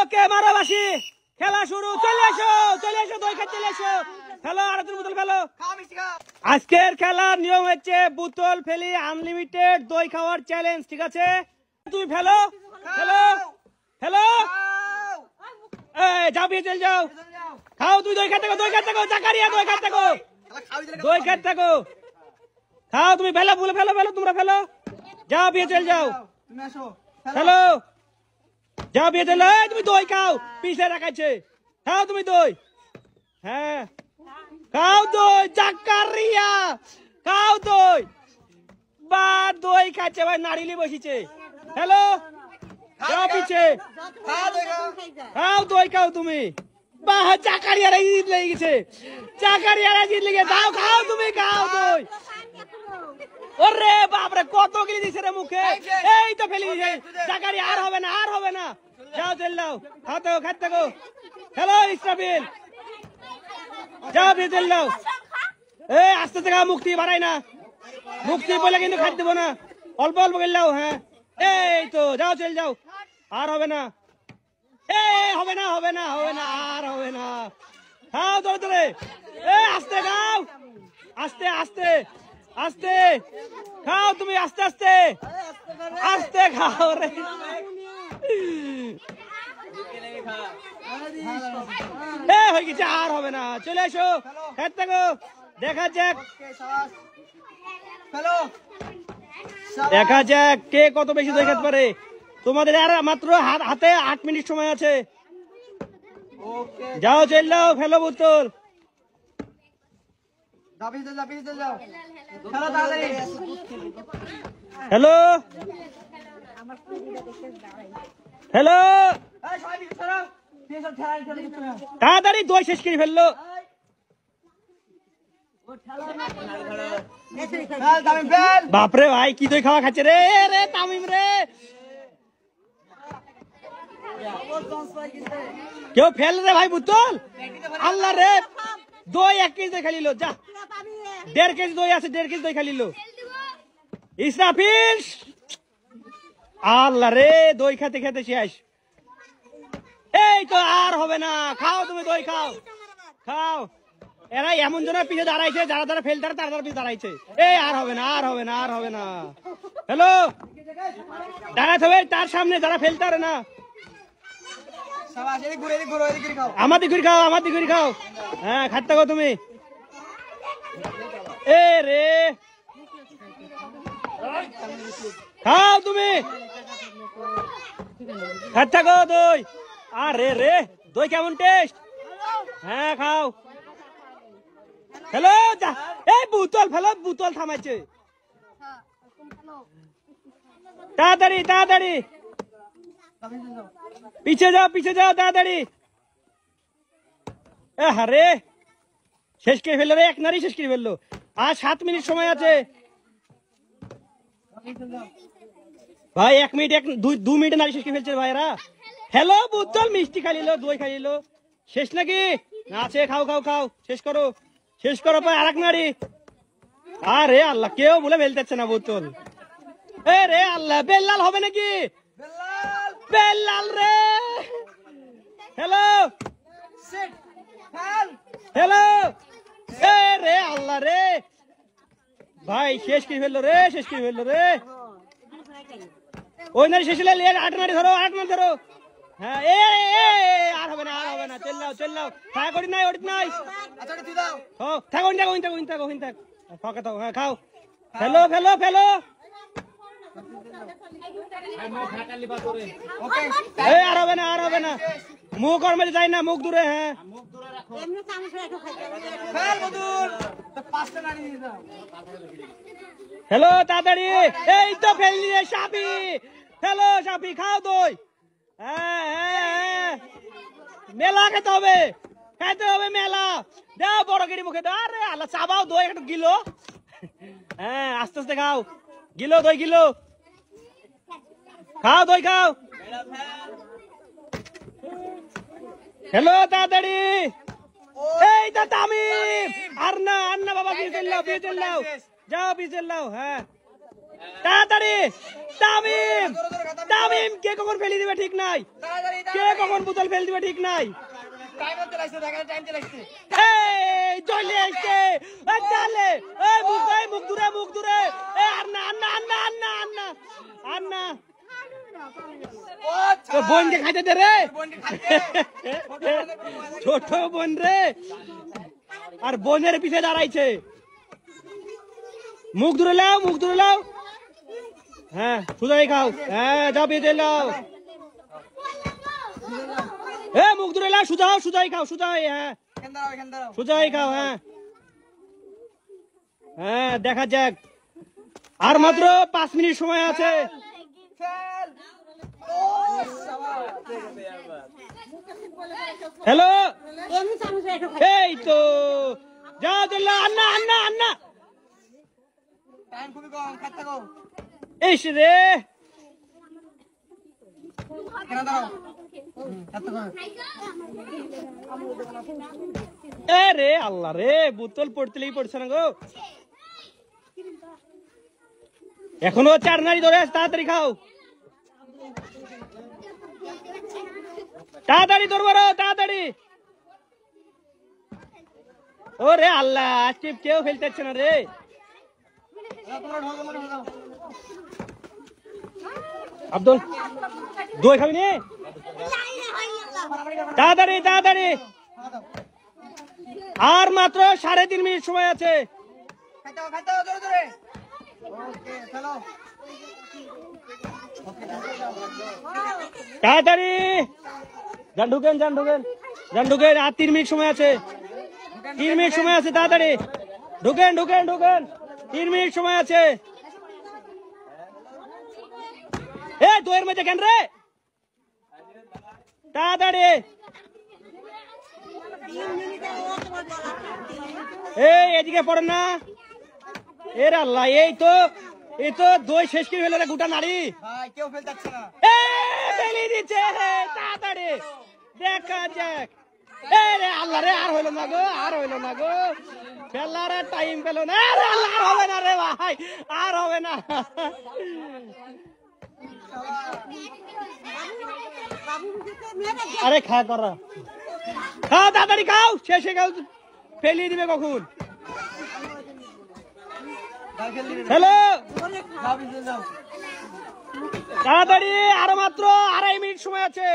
ওকে মারো বাসি, খেলা শুরু। চলে এসো দই খেতে চলে এসো। ফেলো আর তুমি বোতল ফেলো। আজকের খেলার নিয়ম হচ্ছে বোতল ফেলি আনলিমিটেড দই খাওয়ার চ্যালেঞ্জ, ঠিক আছে? তুমি ফেলো ফেলো ফেলো, যাও বিয়ে চল যাও, খাও তুই দই খেতে থাকো জাকারিয়া, দই খেতে থাকো খাও তুমি, ফেলো ফেলো ফেলো তোমরা ফেলো, যাও বিয়ে চল যাও, ফেলো যাও বিয়ে চল। তুমি দই খাও, পিছে রাখাচ্ছে, খাও তুমি দই, হ্যাঁ খাও দই জাকারিয়া, খাও দই। বা দই খাচ্ছে ভাই, নাড়িলি বসিছে। হ্যালো যাও পিছে, খাও দই খাও তুমি। বাহ জাকারিয়ারা জিত লেগে গেছে, জাকারিয়ারা জিত লেগে, দাও খাও তুমি, খাও দই। ওরে বাপরে কত গিলি দিছে রে মুখে, এই তো ফেলে দিছে জাকারিয়া। আর হবে না আর হবে না, যাও চল যাও, খাও তো খাতে থাকো। হ্যালো ইসরাফিল, যাও বিয়ে চল যাও। এই আস্তে আস্তে খাও, মুক্তি বাড়াই না, মুক্তি বলে কিন্তু খাদ্য দেবো না, অল্প অল্প গেলাও। হ্যাঁ এই তো যাও চল যাও, আর হবে না, হবে না হবে না হবে না, আর হবে না। খাও ধরে ধরে, আস্তে খাও, আস্তে আস্তে আস্তে খাও তুমি, আস্তে আস্তে আস্তে খাও রে। হয়ে গেছে, আর হবে না, চলে এসো খেতে থাকো, দেখা যাক দেখা যাক কে কত বেশি দই খেতে পারে। তোমাদের আর মাত্র হাতে 8 মিনিট সময় আছে, যাও চল যাও, ফেলো বোতল। হ্যালো হ্যালো, তাড়াতাড়ি দই শেষ করে ফেললো। বাপরে ভাই কি দই খাওয়া খাচ্ছে রে রে তামিম রে, কেউ ফেল রে ভাই বোতল, আল্লাহ রে। দই 1 কেজি দই খালিল, যা 1.5 কেজি দই আছে, 1.5 কেজি দই খালিল ইসরাফিল। আল্লাহ রে দই খেতে খেতে শেষ, এই তো আর হবে না, খাও তুমি দই খাও খাও। এরা এমন জনের পিছে দাঁড়াইছে, যারা যারা ফেলতে তারা পিছে দাঁড়াইছে। আর হবে না আর হবে না আর হবে না। হ্যালো দাঁড়াতে হবে তার সামনে, যারা ফেলতে পারে না। আমার দিকে খাও, আমার দিকে খাও, হ্যাঁ খাতে থাকো তুমি। রে খাও তুমি, খাতে থাকো দই। আর রে দই কেমন টেস্ট, হ্যাঁ খাও। হ্যালো এই বোতল ফেলো, বোতল থামাইছে, তাড়াতাড়ি তাড়াতাড়ি পিছে যাও তাড়াতাড়ি। আরে শেষ করে ফেললো রে, এক নারী শেষ করে ফেললো। আর 7 মিনিট সময় আছে ভাই, 1 মিনিট 2 মিনিটে নারী শেষ করে ফেলছে ভাইরা। হ্যালো বোতল মিষ্টি খালিল, দই খালিল, শেষ নাকি না আছে? খাও খাও খাও, শেষ করো পর আরেক নারী। আরে আল্লাহ, কেউ বলে ফেলতে না বোতল। রে আল্লাহ, বেল্লাল হবে নাকি? বেল্লাল রে, হ্যালো হ্যালো, রে আল্লাহ রে ভাই, শেষ করে ফেললো রে। ওই নারী শেষ হলে 8 নারী ধরো, 8 নারী ধরো। হ্যাঁ আর হবে না চল যাও থাকা করি নাই, ওটি নাই থাকো, ফাঁকা থাকো, হ্যাঁ খাও। ফেলো আর হবে না, মুখ ওর মধ্যে যায় না, মুখ দূরে। হ্যাঁ হ্যালো তাড়াতাড়ি, এই তো ফেল দিয়ে সাপি। হ্যালো সাপি, খাও দই। হ্যাঁ মেলা খেতে হবে মেলা, দাও বড় গিরি মুখে দাও। আরে আল্লাহ, চাবাও দই একটু গিলো। হ্যাঁ আস্তে আস্তে খাও, দই গিলো, খাও দই খাও। হ্যালো তাড়াতাড়ি, এই তো তামিম। আর না বাবা, বিয়ে চল যাও, যাও বিয়ে চল যাও। হ্যাঁ তাড়াতাড়ি তামিম, কে কখন ফেলে দিবে ঠিক নাই, কে কখন বোতল ফেল দিবে ঠিক নাই টাইম চলাইছে দেখা টাইম চলাইছে এই চলে আসছে এই চলে এই মুখ দূরে এই আর না তো বোন কে খাইতে দে রে ছোট বোন রে আর বোনের পিছে দাঁড়াইছে মুখ দূরে লাও হ্যাঁ সুজাই খাও হ্যাঁ যাবি দিলাও মুখ দূরে লাও সুজাই খাও হ্যাঁ সুজাই খাও হ্যাঁ দেখা যাক আর মাত্র 5 মিনিট সময় আছে হ্যালো এই তো যাও দিল্লা আন্না টাইম খুবই কম খাতা গো ইস রে কেন দাও খাতা গো রে আল্লাহ রে বোতল পড়তেই পড়ছে না গো এখনো 4 নারী ধরে আছে তাড়াতাড়ি খাও তাড়াতাড়ি ধরবো তাড়াতাড়ি ও রে আল্লাহ চিপ কেউ ফেলতে পারছে না রে আব্দুল দই খাবি নি তাড়াতাড়ি আর মাত্র 3.5 মিনিট সময় আছে তাড়াতাড়ি যান ঢুকেন আর 3 মিনিট সময় আছে 3 মিনিট সময় আছে তাড়াতাড়ি ঢুকেন 3 মিনিট সময় আছে দইয়ের মধ্যে কেন রে তাড়াতাড়ি এদিকে পড়েন না এর আল্লাহ এই তো দই শেষ করে ফেলে গোটা নারী ভাই কেউ ফেলতে যাচ্ছে না ফেলে দিচ্ছে তাড়াতাড়ি দেখা যাক রে আল্লাহ রে আর হইলো না গো ফেলার টাইম পেল না আল্লাহ আর হবে না রে ভাই আর হবে না আরে খাও তাড়াতাড়ি খাও শেষে খাও ফেলিয়ে দিবে কখন হ্যালো তাড়াতাড়ি আরো মাত্র 2.5 মিনিট সময় আছে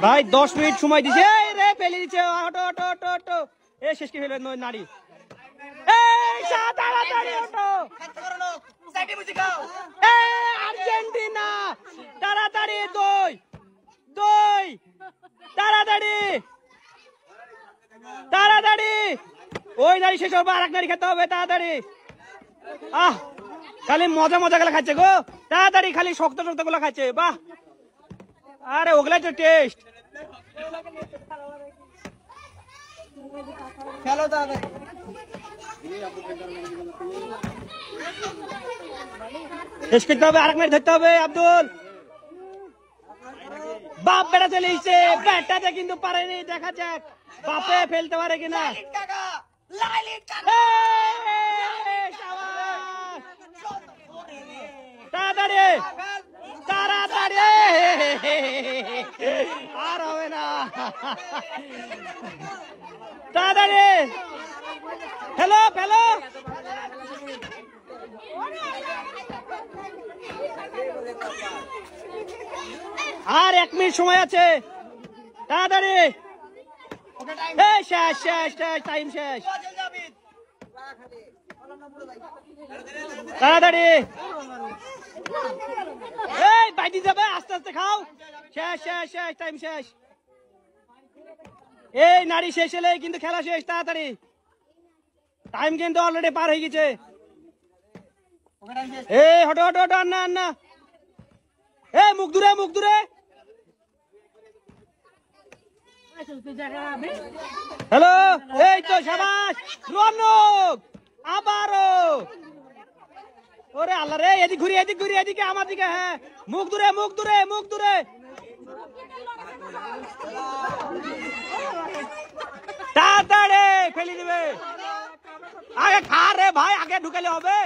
ভাই 10 মিনিট সময় দিছে রে ফেলে দিচ্ছে অটো শেষ কি ফেলবে নারী তাড়াতাড়ি অটো আর্জেন্টিনা তাড়াতাড়ি দই তাড়াতাড়ি ওই নারী শেষ হবে আর এক নারী খেতে হবে তাড়াতাড়ি খালি মজা গুলা খাচ্ছে গো তাড়াতাড়ি খালি শক্ত গুলা খাচ্ছে বাহ আরে ওগুলাই তো টেস্ট খেলো তাড়াতাড়ি শেষ করতে হবে আরেক নারী ধরতে হবে আব্দুল বাপ বেটা চলে এসছে ব্যাটাতে কিন্তু পারেনি দেখা যাক বাপে ফেলতে পারে কিনা তাড়াতাড়ি আর হবে না তাড়াতাড়ি ফেলো আর 1 মিনিট সময় আছে তাড়াতাড়ি শেষ টাইম শেষ তাড়াতাড়ি বাইটি যাবে আস্তে খাও শেষ টাইম শেষ এই নারী শেষ হলে কিন্তু খেলা শেষ তাড়াতাড়ি টাইম কিন্তু অলরেডি পার হয়ে গেছে হটো আন্না মুখ দূরে হ্যালো এই তো শাবাশ রনক আবারও ওরে আল্লাহ রে এদিক ঘুরি এদিকে আমার দিকে হ্যাঁ মুখ দূরে তাড়াতাড়ি ফেলে দিবে আগে খা রে ভাই আগে ঢুকালে হবে